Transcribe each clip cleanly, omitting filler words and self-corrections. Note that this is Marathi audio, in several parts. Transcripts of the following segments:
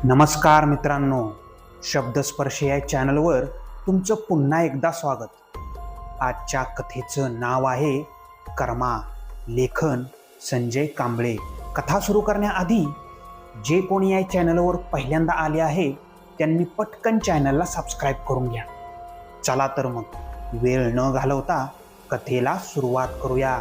नमस्कार मित्रांनो, शब्दस्पर्श या चॅनलवर तुमचं पुन्हा एकदा स्वागत. आजच्या कथेचं नाव आहे कर्मा. लेखन संजय कांबळे. कथा सुरू करण्याआधी जे कोणी या चॅनलवर पहिल्यांदा आले आहे त्यांनी पटकन चॅनलला सबस्क्राईब करून घ्या. चला तर मग वेळ न घालवता कथेला सुरुवात करूया.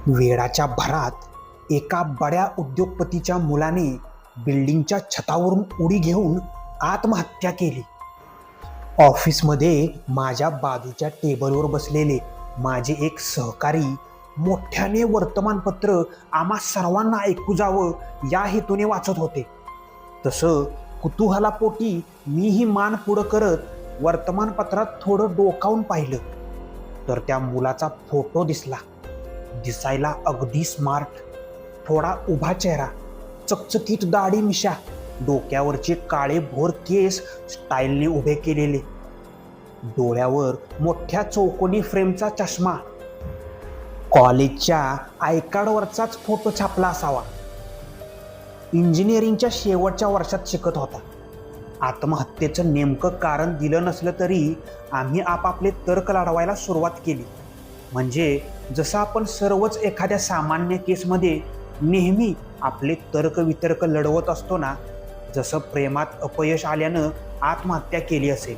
वेळाच्या भरात एका बड्या उद्योगपतीच्या मुलाने बिल्डिंगच्या छतावरून उडी घेऊन आत्महत्या केली. ऑफिसमध्ये माझ्या बाजूच्या टेबलवर बसलेले माझे एक सहकारी मोठ्याने वर्तमानपत्र आम्हा सर्वांना ऐकू जावं या हेतूने वाचत होते. तसं कुतूहलापोटी मीही मान पुढं करत वर्तमानपत्रात थोडं डोकावून पाहिलं तर त्या मुलाचा फोटो दिसला. दिसायला अगदी स्मार्ट, थोडा उभा चेहरा, चकचकीत दाढी मिशा, डोक्यावरचे काळे भोर केस स्टाईलने उभे केलेले, डोळ्यावर मोठ्या चौकोनी फ्रेमचा चष्मा. कॉलेजच्या आय कार्डवरचाच फोटो छापला असावा. इंजिनिअरिंगच्या शेवटच्या वर्षात शिकत होता. आत्महत्येचं नेमकं कारण दिलं नसलं तरी आम्ही आपापले तर्क लढवायला सुरुवात केली. म्हणजे जसं आपण सर्वच एखाद्या सामान्य केसमध्ये नेहमी आपले तर्कवितर्क लढवत असतो ना, जसं प्रेमात अपयश आल्यानं आत्महत्या केली असेल,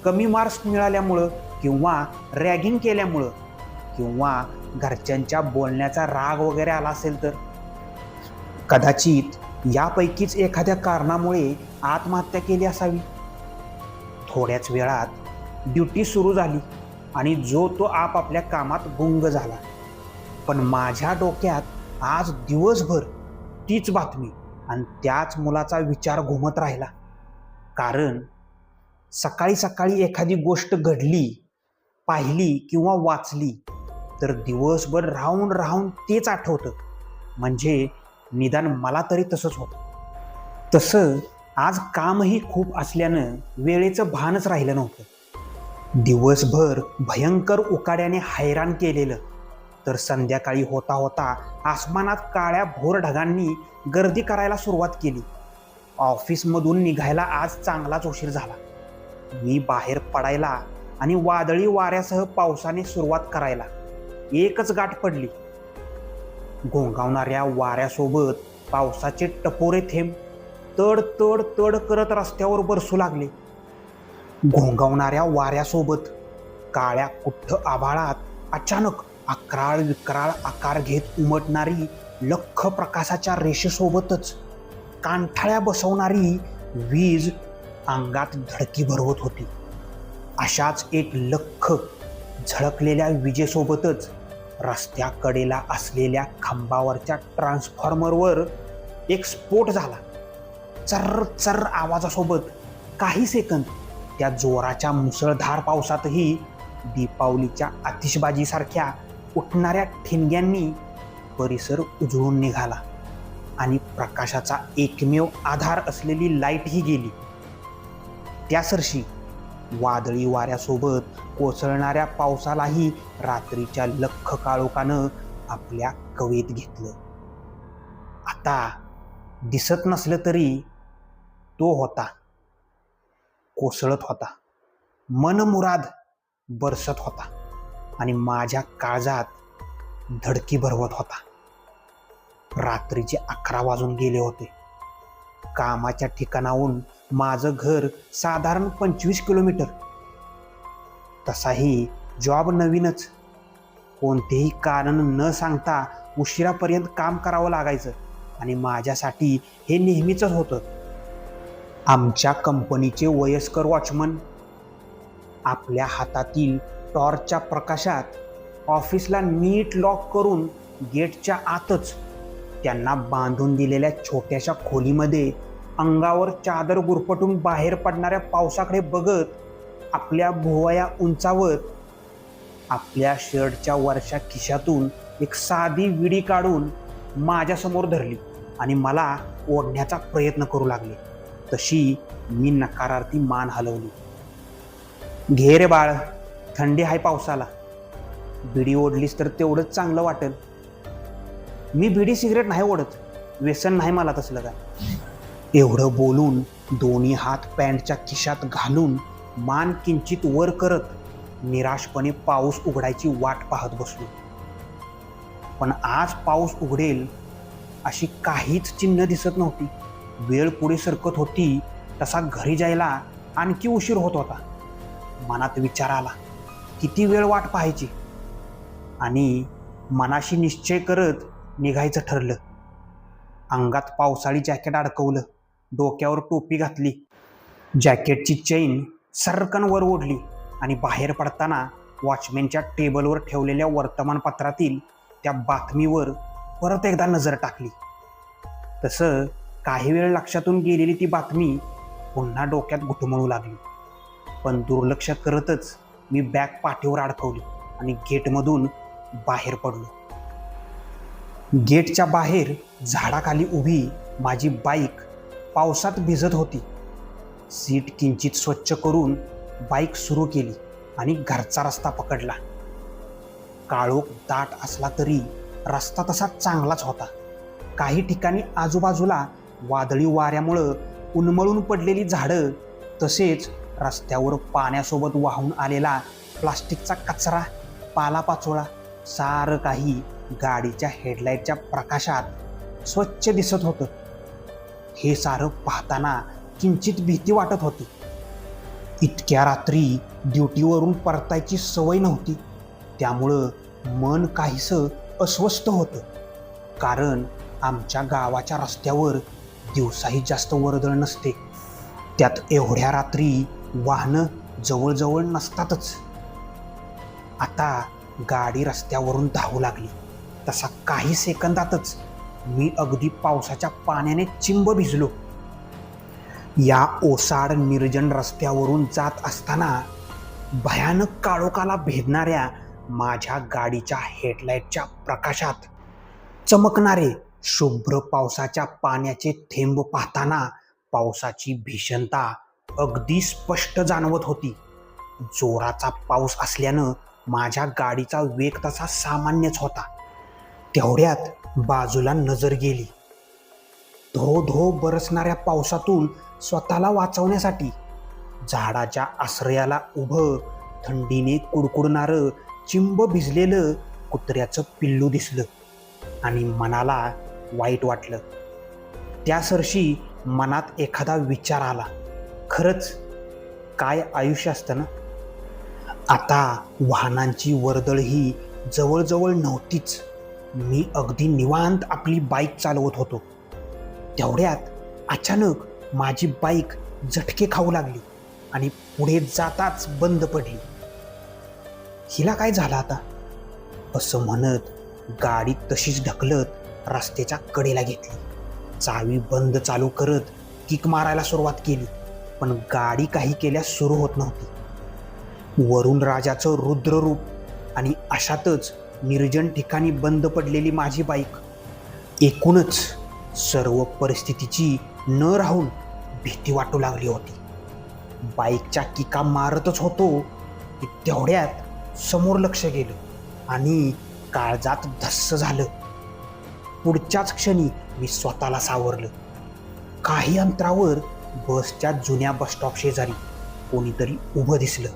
कमी मार्क्स मिळाल्यामुळं किंवा रॅगिंग केल्यामुळं किंवा घरच्यांच्या बोलण्याचा राग वगैरे आला असेल तर कदाचित यापैकीच एखाद्या कारणामुळे आत्महत्या केली असावी. थोड्याच वेळात ड्युटी सुरू झाली आणि जो तो आपापल्या कामात गुंग झाला. पण माझ्या डोक्यात आज दिवसभर तीच बातमी आणि त्याच मुलाचा विचार घुमत राहिला. कारण सकाळी सकाळी एखादी गोष्ट घडली, पाहिली किंवा वाचली तर दिवसभर राहून राहून तेच आठवतं. म्हणजे निदान मला तरी तसंच होतं. तसं आज कामही खूप असल्यानं वेळेचं भानच राहिलं नव्हतं. दिवसभर भयंकर उकाड्याने हैराण केलेलं, तर संध्याकाळी होता होता आसमानात काळ्या भोर ढगांनी गर्दी करायला सुरुवात केली. ऑफिसमधून निघायला आज चांगलाच उशीर झाला. मी बाहेर पडायला आणि वादळी वाऱ्यासह पावसाने सुरुवात करायला एकच गाठ पडली. घोंगावणाऱ्या वाऱ्यासोबत पावसाचे टपोरे थेंब तड तड तड करत रस्त्यावर बरसू लागले. घोंगावणाऱ्या वाऱ्यासोबत काळ्या कुठ्ठ आभाळात अचानक अकराळ विक्राळ आकार घेत उमटणारी लख्ख प्रकाशाच्या रेषेसोबतच कांठाळ्या बसवणारी वीज अंगात धडकी भरवत होती. अशाच एक लख्ख झळकलेल्या विजेसोबतच रस्त्याकडेला असलेल्या खांबावरच्या ट्रान्सफॉर्मरवर एक स्फोट झाला. चर्र चर्र आवाजासोबत काही सेकंद त्या जोराच्या मुसळधार पावसातही दीपावलीच्या आतिषबाजीसारख्या उठणाऱ्या ठिणग्यांनी परिसर उजळून निघाला आणि प्रकाशाचा एकमेव आधार असलेली लाईटही गेली. त्यासरशी वादळी वाऱ्यासोबत कोसळणाऱ्या पावसालाही रात्रीच्या लख्ख काळोखानं आपल्या कवेत घेतलं. आता दिसत नसलं तरी तो होता, कोसळत होता, मनमुराद बरसत होता आणि माझ्या काळजात धडकी भरवत होता. रात्रीचे 11 वाजून गेले होते. कामाच्या ठिकाणाहून माझं घर साधारण 25 किलोमीटर. तसाही जॉब नवीनच. कोणतेही कारण न सांगता उशिरापर्यंत काम करावं लागायचं आणि माझ्यासाठी हे नेहमीचंच होतं. आमच्या कंपनीचे वयस्कर वॉचमन आपल्या हातातील टॉर्चच्या प्रकाशात ऑफिसला नीट लॉक करून गेटच्या आतच त्यांना बांधून दिलेल्या छोट्याशा खोलीमध्ये अंगावर चादर गुरफटून बाहेर पडणाऱ्या पावसाकडे बघत आपल्या भुवया उंचावत आपल्या शर्टच्या वरच्या खिशातून एक साधी विडी काढून माझ्यासमोर धरली आणि मला ओढण्याचा प्रयत्न करू लागले. तशी मी नकारार्थी मान हलवली. घे रे बाळ, थंडी आहे पावसाला. बिडी ओढलीस तर तेवढंच चांगलं वाटेल. मी बिडी सिगरेट नाही ओढत, व्यसन नाही मला तसलं काय. एवढं बोलून दोन्ही हात पॅन्टच्या खिशात घालून मान किंचित वर करत निराशपणे पाऊस उघडायची वाट पाहत बसलो. पण आज पाऊस उघडेल अशी काहीच चिन्ह दिसत नव्हती. वेळ पुढे सरकत होती तसा घरी जायला आणखी उशीर होत होता. मनात विचार आला, किती वेळ वाट पाहायची, आणि मनाशी निश्चय करत निघायचं ठरलं. अंगात पावसाळी जॅकेट अडकवलं, डोक्यावर टोपी घातली, जॅकेटची चेन सर्रकन वर ओढली आणि बाहेर पडताना वॉचमॅनच्या टेबलवर ठेवलेल्या वर्तमानपत्रातील त्या बातमीवर परत एकदा नजर टाकली. तसं काही वेळ लक्षातून गेलेली ती बातमी पुन्हा डोक्यात घुटमळू लागली. पण दुर्लक्ष करतच मी बॅग पाठीवर अडकवली आणि गेटमधून बाहेर पडलो. गेटच्या बाहेर झाडाखाली उभी माझी बाईक पावसात भिजत होती. सीट किंचित स्वच्छ करून बाईक सुरू केली आणि घरचा रस्ता पकडला. काळोख दाट असला तरी रस्ता तसा चांगलाच होता. काही ठिकाणी आजूबाजूला वादळी वाऱ्यामुळं उन्मळून पडलेली झाडं, तसेच रस्त्यावर पाण्यासोबत वाहून आलेला प्लास्टिकचा कचरा, पालापाचोळा सारं काही गाडीच्या हेडलाईटच्या प्रकाशात स्वच्छ दिसत होतं. हे सारं पाहताना किंचित भीती वाटत होती. इतक्या रात्री ड्युटीवरून परतायची सवय नव्हती, त्यामुळं मन काहीसं अस्वस्थ होतं. कारण आमच्या गावाच्या रस्त्यावर दिवसाही जास्त वर्दळ नसते. त्यात एवढ्या रात्री वाहनं जवळजवळ नसतातच. आता गाडी रस्त्यावरून धावू लागली तसा काही सेकंदातच मी अगदी पावसाच्या पाण्याने चिंब भिजलो. या ओसाड निर्जन रस्त्यावरून जात असताना भयानक काळोखाला भेदणाऱ्या माझ्या गाडीच्या हेडलाईटच्या प्रकाशात चमकणारे शुभ्र पावसाच्या पाण्याचे थेंब पाहताना पावसाची भीषणता अगदी स्पष्ट जाणवत होती. जोराचा पाऊस असल्यानं माझ्या गाडीचा वेग तसा सामान्यच होता. तेवढ्यात बाजूला नजर गेली. धो धो बरसणाऱ्या पावसातून स्वतःला वाचवण्यासाठी झाडाच्या आश्रयाला उभं थंडीने कुडकुडणारं चिंब भिजलेलं कुत्र्याचं पिल्लू दिसलं आणि मनाला वाईट वाटलं. त्यासरशी मनात एखादा विचार आला, खरंच काय आयुष्य असतं ना. आता वाहनांची वर्दळ ही जवळजवळ नव्हतीच. मी अगदी निवांत आपली बाईक चालवत होतो. तेवढ्यात अचानक माझी बाईक झटके खाऊ लागली आणि पुढे जाताच बंद पडली. हिला काय झालं आता, असं म्हणत गाडी तशीच ढकलत रस्त्याच्या कडेला घेतली. चावी बंद चालू करत किक मारायला सुरुवात केली, पण गाडी काही केल्यास सुरू होत नव्हती. वरुण राजाचं रुद्ररूप आणि अशातच निर्जन ठिकाणी बंद पडलेली माझी बाईक. एकूणच सर्व परिस्थितीची न राहून भीती वाटू लागली होती. बाईकच्या किका मारतच होतो की तेवढ्यात समोर लक्ष गेलं आणि काळजात धस्स झालं. पुढच्याच क्षणी मी स्वतःला सावरलं. काही अंतरावर बसच्या जुन्या बसस्टॉप शेजारी कोणीतरी उभं दिसलं.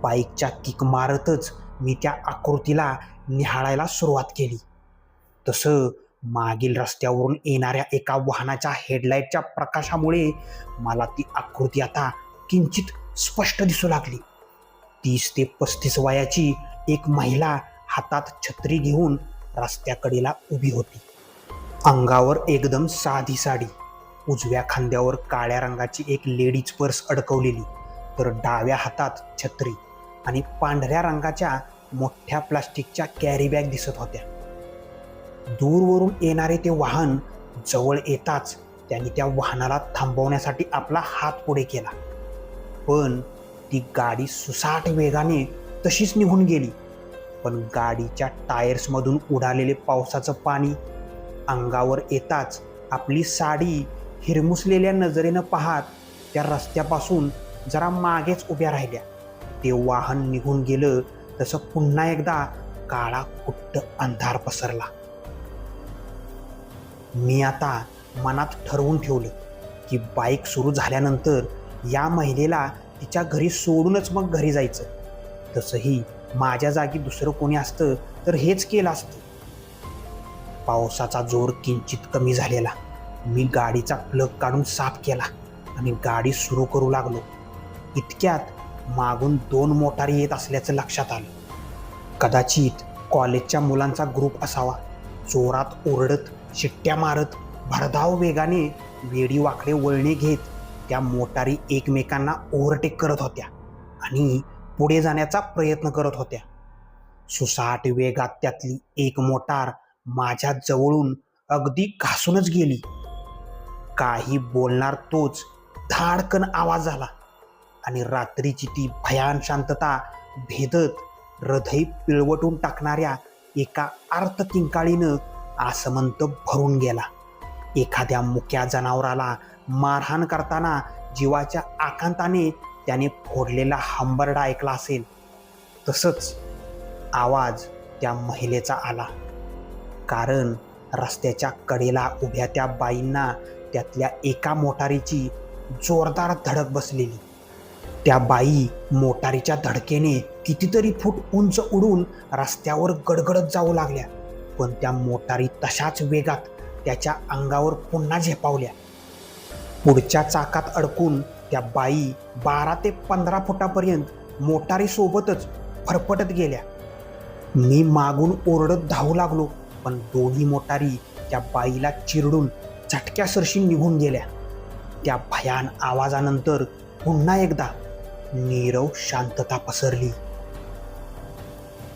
बाईकच्या किक मारतच मी त्या आकृतीला निहाळायला सुरुवात केली. तसं मागील रस्त्यावरून येणाऱ्या एका वाहनाच्या हेडलाईटच्या प्रकाशामुळे मला ती आकृती आता किंचित स्पष्ट दिसू लागली. 30 ते 35 वयाची एक महिला हातात छत्री घेऊन रस्त्याकडेला उभी होती. अंगावर एकदम साधी साडी, उजव्या खांद्यावर काळ्या रंगाची एक लेडीज पर्स अडकवलेली, तर डाव्या हातात छत्री आणि पांढऱ्या रंगाच्या मोठ्या प्लास्टिकच्या कॅरी बॅग दिसत होत्या. दूरवरून येणारे ते वाहन जवळ येताच त्यांनी त्या वाहनाला थांबवण्यासाठी आपला हात पुढे केला, पण ती गाडी सुसाट वेगाने तशीच निघून गेली. पण गाडीच्या टायर्समधून उडालेले पावसाचं पाणी अंगावर येताच आपली साडी हिरमुसलेल्या नजरेनं पाहत त्या रस्त्यापासून जरा मागेच उभ्या राहिल्या. ते वाहन निघून गेलं तसं पुन्हा एकदा काळा कुट्ट अंधार पसरला. मी आता मनात ठरवून ठेवलं की बाईक सुरू झाल्यानंतर या महिलेला तिच्या घरी सोडूनच मग घरी जायचं. तसंही माझ्या जागी दुसरं कोणी असतं तर हेच केलं असतं. पावसाचा जोर किंचित कमी झालेला. मी गाडीचा प्लग काढून साफ केला आणि गाडी सुरू करू लागलो. इतक्यात मागून 2 मोटारी येत असल्याचं लक्षात आलं. कदाचित कॉलेजच्या मुलांचा ग्रुप असावा. जोरात ओरडत, शिट्ट्या मारत, भरधाव वेगाने वेडी वाकडे वळणे घेत त्या मोटारी एकमेकांना ओव्हरटेक करत होत्या आणि पुढे जाण्याचा प्रयत्न करत होत्या. सुसाट वेगात त्यातली एक मोटार माझ्या जवळून अगदी घासूनच गेली. काही बोलणार तोच धाडकन आवाज झाला आणि रात्रीची ती भयान शांतता भेदत हृदय पिळवटून टाकणाऱ्या एका अर्थकिंकाळीनं आसमंत भरून गेला. एखाद्या मुक्या जनावराला मारहाण करताना जीवाच्या आकांताने त्याने फोडलेला हंबरडा ऐकला असेल, तसंच आवाज त्या महिलेचा आला. कारण रस्त्याच्या कडेला उभ्या त्या बाईंना त्यातल्या एका मोटारीची जोरदार धडक बसलेली. त्या बाई मोटारीच्या धडकेने कितीतरी फूट उंच उडून रस्त्यावर गडगडत जाऊ लागल्या. पण त्या मोटारी तशाच वेगात त्याच्या अंगावर पुन्हा झेपावल्या. पुढच्या चाकात अडकून त्या बाई 12 ते 15 फुटापर्यंत मोटारीसोबतच फरफटत गेल्या. मी मागून ओरडत धावू लागलो, पण दोन्ही मोटारी त्या बाईला चिरडून झटक्यासरशी निघून गेल्या. त्या भयान आवाजानंतर पुन्हा एकदा नीरव शांतता पसरली.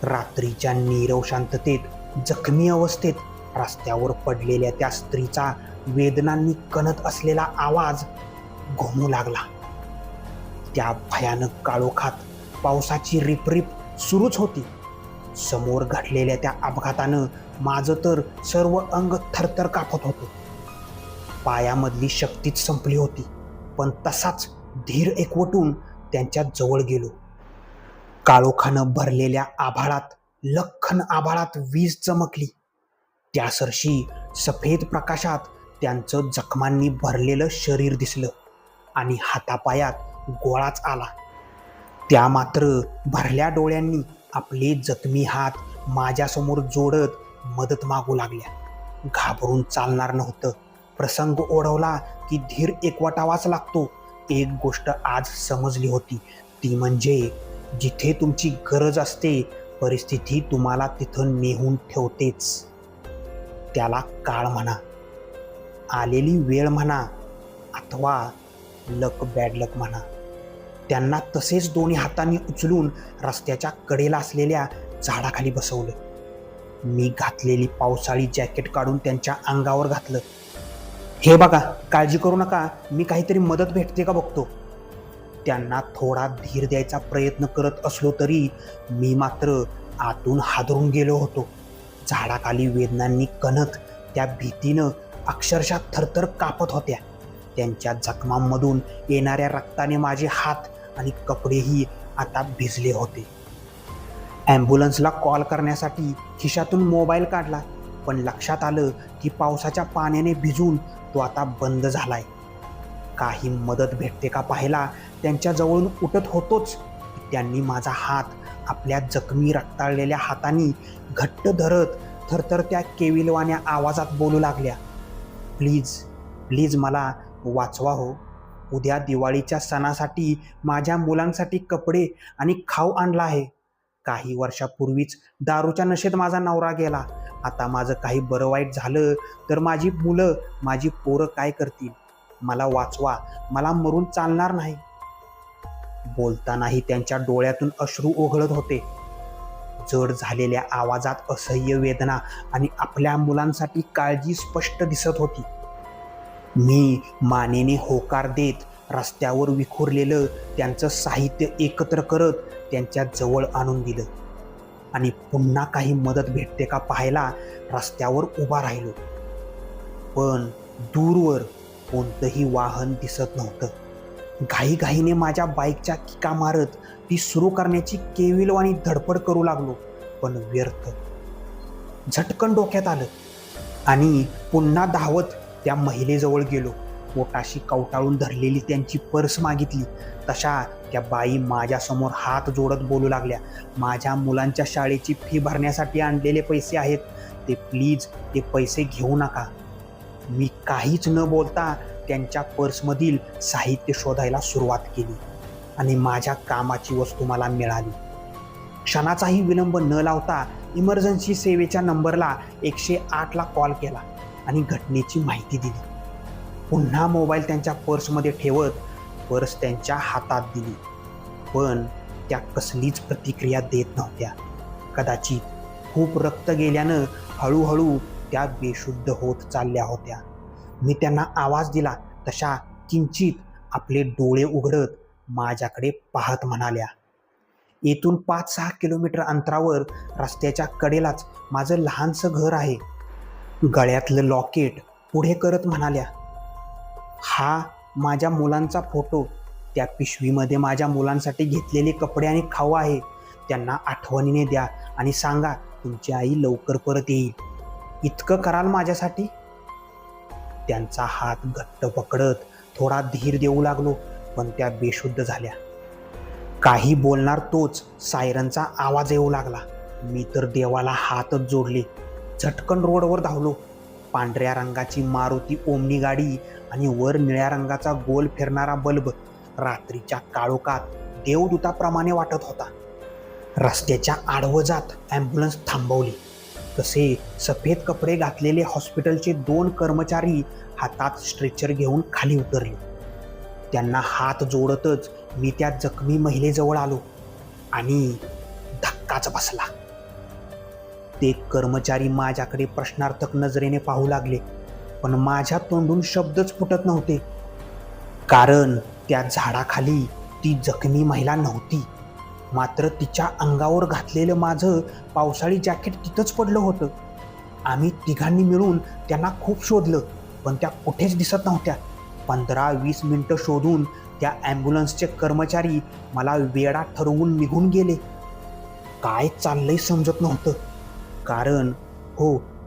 रात्रीच्या नीरव शांततेत जखमी अवस्थेत रस्त्यावर पडलेल्या त्या स्त्रीचा वेदनांनी कणत असलेला आवाज घुमू लागला. त्या भयानक काळोखात पावसाची रिपरिप सुरूच होती. समोर घडलेल्या त्या अपघातानं माझं तर सर्व अंग थरथर कापत होतं. पायामधली शक्तीच संपली होती, पण तसाच धीर एकवटून त्यांच्या जवळ गेलो. काळोखानं भरलेल्या आभाळात, लख्खन आभाळात वीज चमकली. त्यासरशी सफेद प्रकाशात त्यांचं जखमांनी भरलेलं शरीर दिसलं आणि हातापायात गोळाच आला. त्या मात्र भरल्या डोळ्यांनी आपले जखमी हात माझ्यासमोर जोडत मदत मागू लागल्या. घाबरून चालणार नव्हतं. प्रसंग ओढवला की धीर एकवटावाच लागतो. एक गोष्ट आज समजली होती, ती म्हणजे जिथे तुमची गरज असते परिस्थिती तुम्हाला तिथं नेऊन ठेवतेच. त्याला काळ म्हणा, आलेली वेळ म्हणा, अथवा लक बॅड लक म्हणा. त्यांना तसेच दोन्ही हातांनी उचलून रस्त्याच्या कडेला असलेल्या झाडाखाली बसवलं. मी घातलेली पावसाळी जॅकेट काढून त्यांच्या अंगावर घातलं. हे बघा, काळजी करू नका, मी काहीतरी मदत भेटते का बघतो. त्यांना थोडा धीर द्यायचा प्रयत्न करत असलो तरी मी मात्र आतून हादरून गेलो होतो. झाडाखाली वेदनांनी कणत त्या भीतीनं अक्षरशः थरथर कापत होत्या. त्यांच्या जखमांमधून येणाऱ्या रक्ताने माझे हात आणि कपडेही आता भिजले होते. ॲम्ब्युलन्सला कॉल करण्यासाठी खिशातून मोबाईल काढला, पण लक्षात आलं की पावसाच्या पाण्याने भिजून तो आता बंद झालाय. काही मदत भेटते का पाहायला त्यांच्या जवळून उठत होतोच, त्यांनी माझा हात आपल्या जखमी रक्ताळलेल्या हातांनी घट्ट धरत थरथर त्या केविलवाण्या आवाजात बोलू लागल्या. प्लीज प्लीज मला वाचवा हो. उद्या दिवाळीच्या सणासाठी माझ्या मुलांसाठी कपडे आणि खाऊ आणला आहे. काही वर्षापूर्वीच दारूच्या नशेत माझा नवरा गेला. आता माझं काही बरं वाईट झालं तर माझी मुलं, माझी पोरं काय करतील. मला वाचवा, मला मरून चालणार नाही. बोलतानाही त्यांच्या डोळ्यातून अश्रू ओघळत होते. जड झालेल्या आवाजात असह्य वेदना आणि आपल्या मुलांसाठी काळजी स्पष्ट दिसत होती. मी मानेने होकार देत रस्त्यावर विखुरलेलं त्यांचं साहित्य एकत्र करत त्यांच्या जवळ आणून दिलं आणि पुन्हा काही मदत भेटते का पाहायला रस्त्यावर उभा राहिलो. पण दूरवर कोणतंही वाहन दिसत नव्हतं. घाईघाईने माझ्या बाईकच्या किका मारत ती सुरू करण्याची केविलवाणी धडपड करू लागलो, पण व्यर्थ. झटकन डोक्यात आलं आणि पुन्हा धावत त्या महिलेजवळ गेलो. पोटाशी कवटाळून धरलेली त्यांची पर्स मागितली तशा त्या बाई माझ्यासमोर हात जोडत बोलू लागल्या, माझ्या मुलांच्या शाळेची फी भरण्यासाठी आणलेले पैसे आहेत, ते प्लीज ते पैसे घेऊ नका. मी काहीच न बोलता त्यांच्या पर्समधील साहित्य शोधायला सुरुवात केली आणि माझ्या कामाची वस्तू मला मिळाली. क्षणाचाही विलंब न लावता इमर्जन्सी सेवेच्या नंबरला 108ला कॉल केला आणि घटनेची माहिती दिली. पुन्हा मोबाईल त्यांच्या पर्समध्ये ठेवत पर्स त्यांच्या हातात दिली, पण त्या कसलीच प्रतिक्रिया देत नव्हत्या. कदाचित खूप रक्त गेल्यानं हळूहळू त्या बेशुद्ध होत चालल्या होत्या. मी त्यांना आवाज दिला तशा किंचित आपले डोळे उघडत माझ्याकडे पाहत म्हणाल्या. येथून 5-6 किलोमीटर अंतरावर रस्त्याच्या कडेलाच माझं लहानसं घर आहे. गळ्यातलं लॉकेट पुढे करत म्हणाल्या, हा माझ्या मुलांचा फोटो. त्या पिशवीमध्ये माझ्या मुलांसाठी घेतलेले कपडे आणि खाऊ आहे. त्यांना आठवणीने द्या आणि सांगा तुमची आई लवकर परत येईल. इतकं कराल माझ्यासाठी? त्यांचा हात घट्ट पकडत थोडा धीर देऊ लागलो, पण त्या बेशुद्ध झाल्या. काही बोलणार तोच सायरनचा आवाज येऊ लागला. मी तर देवाला हातच जोडले. झटकन रोडवर धावलो. पांढऱ्या रंगाची मारुती ओमनी गाडी आणि वर निळ्या रंगाचा गोल फिरणारा बल्ब रात्रीच्या काळोखात देवदूताप्रमाणे वाटत होता. रस्त्याच्या आडवं जात ॲम्ब्युलन्स थांबवली. तसे सफेद कपडे घातलेले हॉस्पिटलचे 2 कर्मचारी हातात स्ट्रेचर घेऊन खाली उतरले. त्यांना हात जोडतच मी त्या जखमी महिलेजवळ आलो आणि धक्काच बसला. ते कर्मचारी माझ्याकडे प्रश्नार्थक नजरेने पाहू लागले, पण माझ्या तोंडून शब्दच फुटत नव्हते. कारण त्या झाडाखाली ती जखमी महिला नव्हती, मात्र तिच्या अंगावर घातलेलं माझं पावसाळी जॅकेट तिथंच पडलं होतं. आम्ही तिघांनी मिळून त्यांना खूप शोधलं, पण त्या कुठेच दिसत नव्हत्या. 15-20 मिनिटं शोधून त्या ॲम्ब्युलन्सचे कर्मचारी मला वेडा ठरवून निघून गेले. काय चाललंय समजत नव्हतं. कारण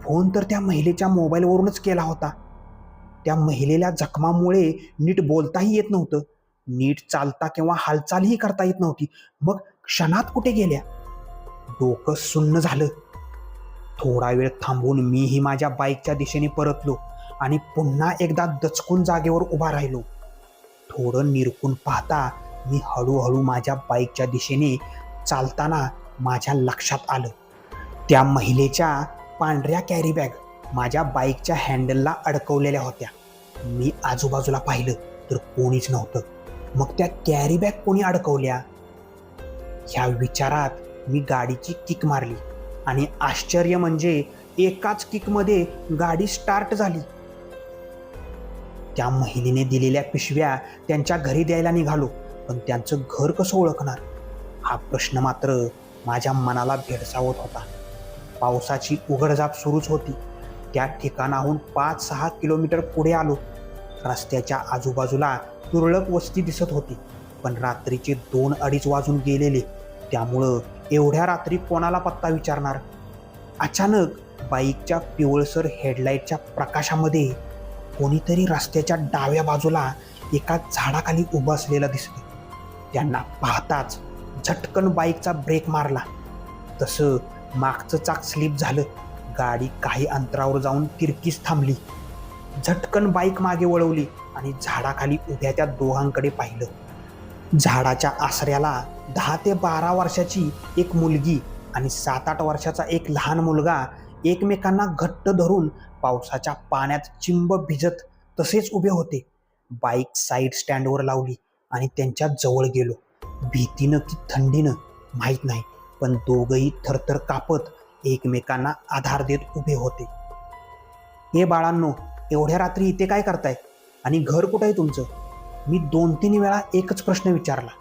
फोन तर त्या महिलेच्या मोबाईलवरूनच केला होता. त्या महिलेला जखमामुळे नीट बोलताही येत नव्हतं, नीट चालता किंवा हालचालही करता येत नव्हती. मग क्षणात कुठे गेल्या? डोकं सुन्न झालं. थोडा वेळ थांबून मीही माझ्या बाईकच्या दिशेने परतलो आणि पुन्हा एकदा दचकून जागेवर उभा राहिलो. थोडं निरखून पाहता मी हळूहळू माझ्या बाईकच्या दिशेने चालताना माझ्या लक्षात आलं, त्या महिलेच्या पांढऱ्या कॅरी बॅग माझ्या बाईकच्या हँडलला अडकवलेल्या होत्या. मी आजूबाजूला पाहिलं तर कोणीच नव्हतं. मग त्या कॅरी बॅग कोणी अडकवल्या? ह्या विचारात मी गाडीची किक मारली आणि आश्चर्य म्हणजे एकाच किकमध्ये गाडी स्टार्ट झाली. त्या महिलेने दिलेल्या पिशव्या त्यांच्या घरी द्यायला निघालो, पण त्यांचं घर कसं ओळखणार हा प्रश्न मात्र माझ्या मनाला भेडसावत होता. पावसाची उघडझाप सुरूच होती. त्या ठिकाणाहून 5-6 किलोमीटर पुढे आलो. रस्त्याच्या आजूबाजूला तुरळक वस्ती दिसत होती, पण रात्रीचे 2-2:30 वाजून गेलेले, त्यामुळं एवढ्या रात्री कोणाला पत्ता विचारणार. अचानक बाईकच्या पिवळसर हेडलाईटच्या प्रकाशामध्ये कोणीतरी रस्त्याच्या डाव्या बाजूला एका झाडाखाली उभं असलेलं दिसलं. त्यांना पाहताच झटकन बाईकचा ब्रेक मारला. तसं मागचं चाक स्लिप झालं. गाडी काही अंतरावर जाऊन तिरकीच थांबली. झटकन बाईक मागे वळवली आणि झाडाखाली उभ्या त्या दोघांकडे पाहिलं. झाडाच्या आसऱ्याला 10 ते 12 वर्षाची एक मुलगी आणि 7-8 वर्षाचा एक लहान मुलगा एकमेकांना घट्ट धरून पावसाच्या पाण्यात चिंब भिजत तसेच उभे होते. बाईक साईड स्टँडवर लावली आणि त्यांच्या जवळ गेलो. भीतीनं की थंडीनं माहीत नाही, पण दोघंही थरथर कापत एकमेकांना आधार देत उभे होते. हे बाळांनो, एवढ्या रात्री इथे काय करताय आणि घर कुठं आहे तुमचं? मी 2-3 वेळा एकच प्रश्न विचारला,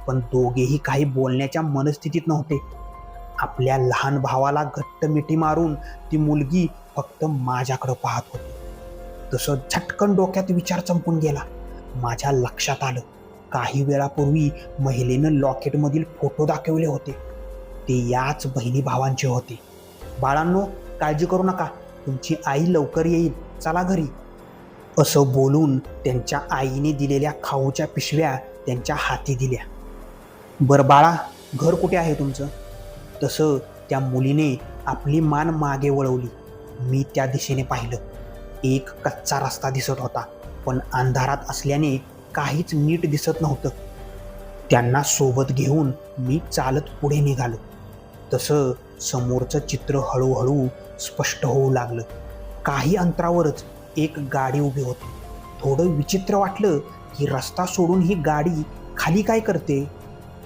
पण दोघेही काही बोलण्याच्या मनस्थितीत नव्हते. आपल्या लहान भावाला घट्ट मिठी मारून ती मुलगी फक्त माझ्याकडं पाहत होती. तसं झटकन डोक्यात विचार चंपून गेला. माझ्या लक्षात आलं, काही वेळापूर्वी महिलेनं लॉकेटमधील फोटो दाखवले होते, ते याच बहिणी भावांचे होते. बाळांनो, काळजी करू नका, तुमची आई लवकर येईल, चला घरी. असं बोलून त्यांच्या आईने दिलेल्या खाऊच्या पिशव्या त्यांच्या हाती दिल्या. बरं बाळा, घर कुठे आहे तुमचं? तसं त्या मुलीने आपली मान मागे वळवली. मी त्या दिशेने पाहिलं. एक कच्चा रस्ता दिसत होता, पण अंधारात असल्याने काहीच नीट दिसत नव्हतं. त्यांना सोबत घेऊन मी चालत पुढे निघालो. तसं समोरचं चित्र हळूहळू स्पष्ट होऊ लागलं. काही अंतरावरच एक गाडी उभी होती. थोडं विचित्र वाटलं की रस्ता सोडून ही गाडी खाली काय करते.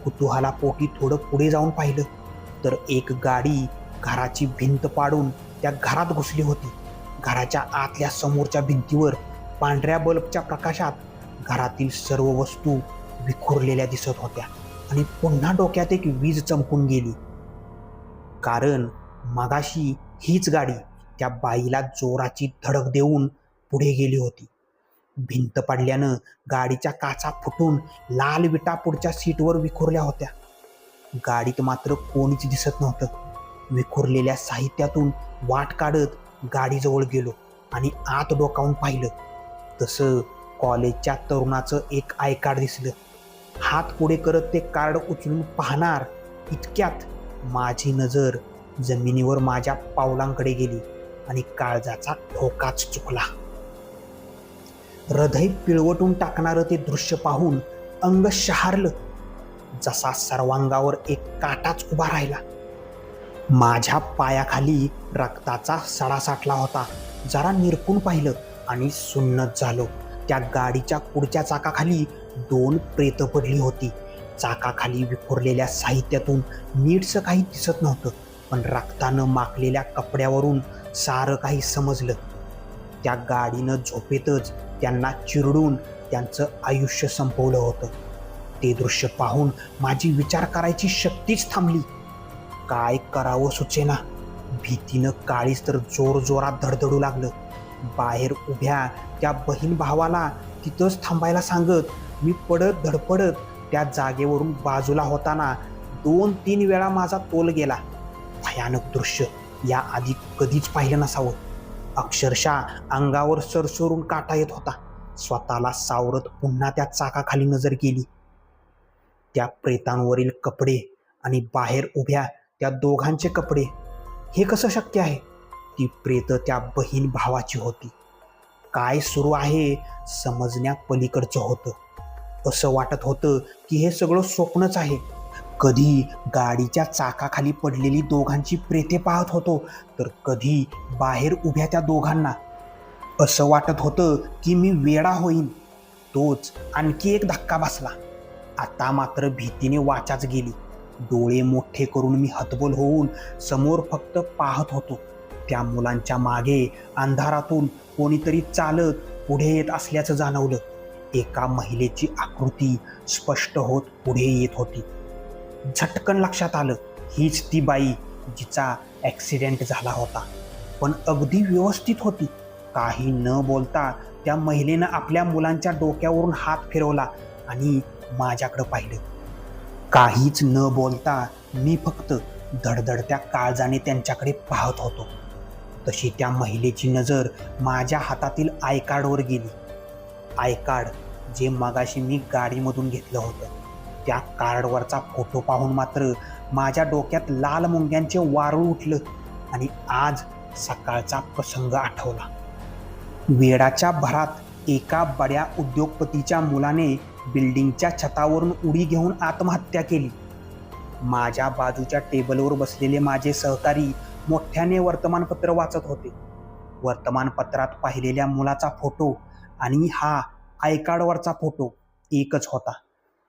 कुतूहलापोटी थोडं पुढे जाऊन पाहिलं तर एक गाडी घराची भिंत पाडून त्या घरात घुसली होती. घराच्या आतल्या समोरच्या भिंतीवर पांढऱ्या बल्बच्या प्रकाशात घरातील सर्व वस्तू विखुरलेल्या दिसत होत्या आणि पुन्हा डोक्यात एक वीज चमकून गेली. कारण मगाशी हीच गाडी त्या बाईला जोराची धडक देऊन पुढे गेली होती. भिंत पडल्यानं गाडीच्या काचा फुटून लाल विटा पुढच्या सीटवर विखुरल्या होत्या. गाडीत मात्र कोणीच दिसत नव्हतं. विखुरलेल्या साहित्यातून वाट काढत गाडीजवळ गेलो आणि आत डोकावून पाहिलं. तसं कॉलेजच्या तरुणाचं एक आय कार्ड दिसलं. हात पुढे करत ते कार्ड उचलून पाहणार इतक्यात माझी नजर जमिनीवर माझ्या पावलांकडे गेली आणि काळजाचा ठोकाच चुकला. हृदय पिळवटून टाकणारं ते दृश्य पाहून अंग शहारलं. जसा सर्वांगावर एक काटाच उभा राहिला. माझ्या पायाखाली रक्ताचा सडा साठला होता. जरा निरखून पाहिलं आणि सुन्नत झालो. त्या गाडीच्या पुढच्या चाकाखाली 2 प्रेतं पडली होती. चाकाखाली विखुरलेल्या साहित्यातून नीटसं काही दिसत नव्हतं, पण रक्तानं माखलेल्या कपड्यावरून सारं काही समजलं. त्या गाडीनं झोपेतच त्यांना चिरडून त्यांचं आयुष्य संपवलं होतं. ते दृश्य पाहून माझी विचार करायची शक्तीच थांबली. काय करावं सुचेना. भीतीनं काळीच तर जोरजोरात धडधडू लागलं. बाहेर उभ्या त्या बहीण भावाला तिथंच थांबायला सांगत मी पडत धडपडत त्या जागेवरून बाजूला होताना 2-3 वेळा माझा तोल गेला. भयानक दृश्य याआधी कधीच पाहिलं नसावं. अक्षरशः अंगावर सरसरून काटा येत होता. स्वतःला सावरत पुन्हा त्या चाकाखाली नजर गेली. त्या प्रेतांवरील कपडे आणि बाहेर उभ्या त्या दोघांचे कपडे. हे कसं शक्य आहे? ती प्रेतं त्या बहीण भावाची होती. काय सुरू आहे समजण्या पलीकडचं होतं. असं वाटत होतं की हे सगळं स्वप्नच आहे. कधी गाडीच्या चाकाखाली पडलेली दोघांची प्रेते पाहत होतो, तर कधी बाहेर उभ्या त्या दोघांना. असं वाटत होतं की मी वेडा होईन. तोच आणखी एक धक्का बसला. आता मात्र भीतीने वाचाच गेली. डोळे मोठे करून मी हतबल होऊन समोर फक्त पाहत होतो. त्या मुलांच्या मागे अंधारातून कोणीतरी चालत पुढे येत असल्याचं जाणवलं. एका महिलेची आकृती स्पष्ट होत पुढे येत होती. झटकन लक्षात आलं, हीच ती बाई जिचा ॲक्सिडेंट झाला होता. पण अगदी व्यवस्थित होती. काही न बोलता त्या महिलेनं आपल्या मुलांच्या डोक्यावरून हात फिरवला आणि माझ्याकडं पाहिलं. काहीच न बोलता मी फक्त धडधडत्या काळजाने त्यांच्याकडे पाहत होतो. तशी त्या महिलेची नजर माझ्या हातातील आय कार्डवर गेली. आय कार्ड जे मगाशी मी गाडीमधून घेतलं होतं. त्या कार्डवरचा फोटो पाहून मात्र माझ्या डोक्यात लाल मुंग्यांचे वारूळ उठलं आणि आज सकाळचा प्रसंग आठवला. वेडाच्या भरात एका बड्या उद्योगपतीच्या मुलाने बिल्डिंगच्या छतावरून उडी घेऊन आत्महत्या केली. माझ्या बाजूच्या टेबलवर बसलेले माझे सहकारी मोठ्याने वर्तमानपत्र वाचत होते. वर्तमानपत्रात पाहिलेल्या मुलाचा फोटो आणि हा आय कार्डवरचा फोटो एकच होता.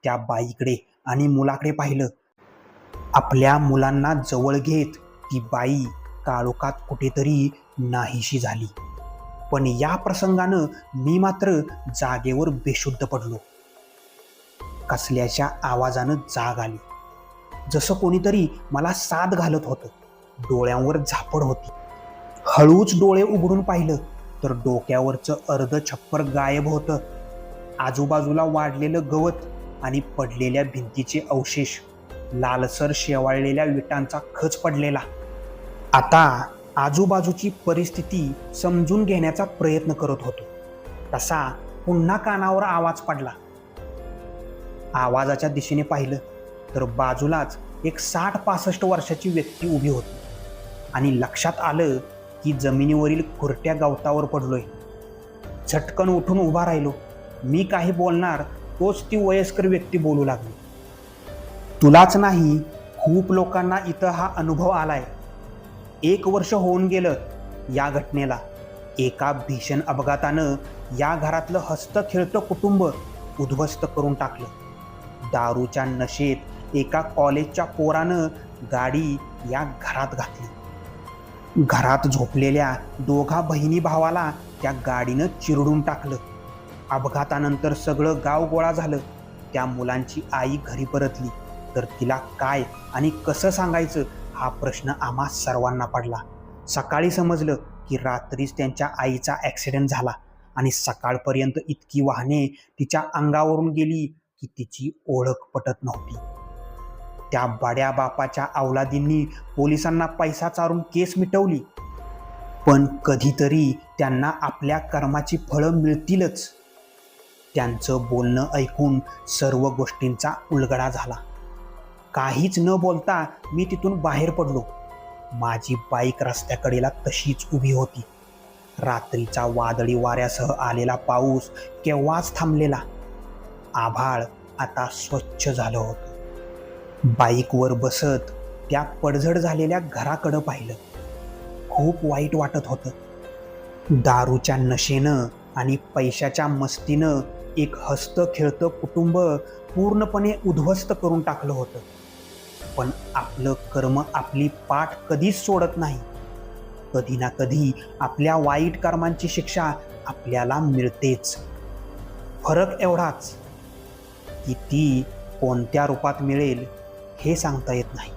त्या बाईकडे आणि मुलाकडे पाहिलं. आपल्या मुलांना जवळ घेत ती बाई काळोखात कुठेतरी नाहीशी झाली. पण या प्रसंगानं मी मात्र जागेवर बेशुद्ध पडलो. कसल्याच्या आवाजानं जाग आली. जसं कोणीतरी मला साद घालत होतं. डोळ्यांवर झापड होती. हळूच डोळे उघडून पाहिलं तर डोक्यावरचं अर्ध छप्पर गायब होतं. आजूबाजूला वाढलेलं गवत आणि पडलेल्या भिंतीचे अवशेष, लालसर शेवाळलेल्या विटांचा खच पडलेला. आता आजूबाजूची परिस्थिती समजून घेण्याचा प्रयत्न करत होतो. तसा पुन्हा कानावर आवाज पडला. आवाजाच्या दिशेने पाहिलं तर बाजूलाच एक 60-65 वर्षाची व्यक्ती उभी होती आणि लक्षात आलं की जमिनीवरील खुरट्या गवतावर पडलोय. झटकन उठून उभा राहिलो. मी काही बोलणार तोच ती वयस्कर व्यक्ती बोलू लागली. तुलाच नाही, खूप लोकांना इथं हा अनुभव आलाय. 1 वर्ष होऊन गेलं या घटनेला. एका भीषण अपघातानं या घरातलं हसतं खेळतं कुटुंब उद्ध्वस्त करून टाकलं. दारूच्या नशेत एका कॉलेजच्या पोरानं गाडी या घरात घातली. घरात झोपलेल्या 2 बहिणी भावाला त्या गाडीनं चिरडून टाकलं. अपघातानंतर सगळं गाव गोळा झालं. त्या मुलांची आई घरी परतली तर तिला काय आणि कसं सांगायचं हा प्रश्न आम्हा सर्वांना पडला. सकाळी समजलं की रात्रीच त्यांच्या आईचा ॲक्सिडेंट झाला आणि सकाळपर्यंत इतकी वाहने तिच्या अंगावरून गेली की तिची ओळख पटत नव्हती. त्या बड्या बापाच्या अवलादींनी पोलिसांना पैसा चारून केस मिटवली, पण कधीतरी त्यांना आपल्या कर्माची फळं मिळतीलच. त्यांचं बोलणं ऐकून सर्व गोष्टींचा उलगडा झाला. काहीच न बोलता मी तिथून बाहेर पडलो. माझी बाईक रस्त्याकडेला तशीच उभी होती. रात्रीचा वादळी वाऱ्यासह आलेला पाऊस केव्हाच थांबलेला. आभाळ आता स्वच्छ झालं होतं. बाईकवर बसत त्या पडझड झालेल्या घराकडं पाहिलं. खूप वाईट वाटत होतं. दारूच्या नशेनं आणि पैशाच्या मस्तीनं एक हसतं खेळतं कुटुंब पूर्णपणे उद्ध्वस्त करून टाकलं होतं. पण आपलं कर्म आपली पाठ कधीच सोडत नाही. कधी ना कधी आपल्या वाईट कर्मांची शिक्षा आपल्याला मिळतेच. फरक एवढाच की ती कोणत्या रूपात मिळेल हे सांगता येत नाही.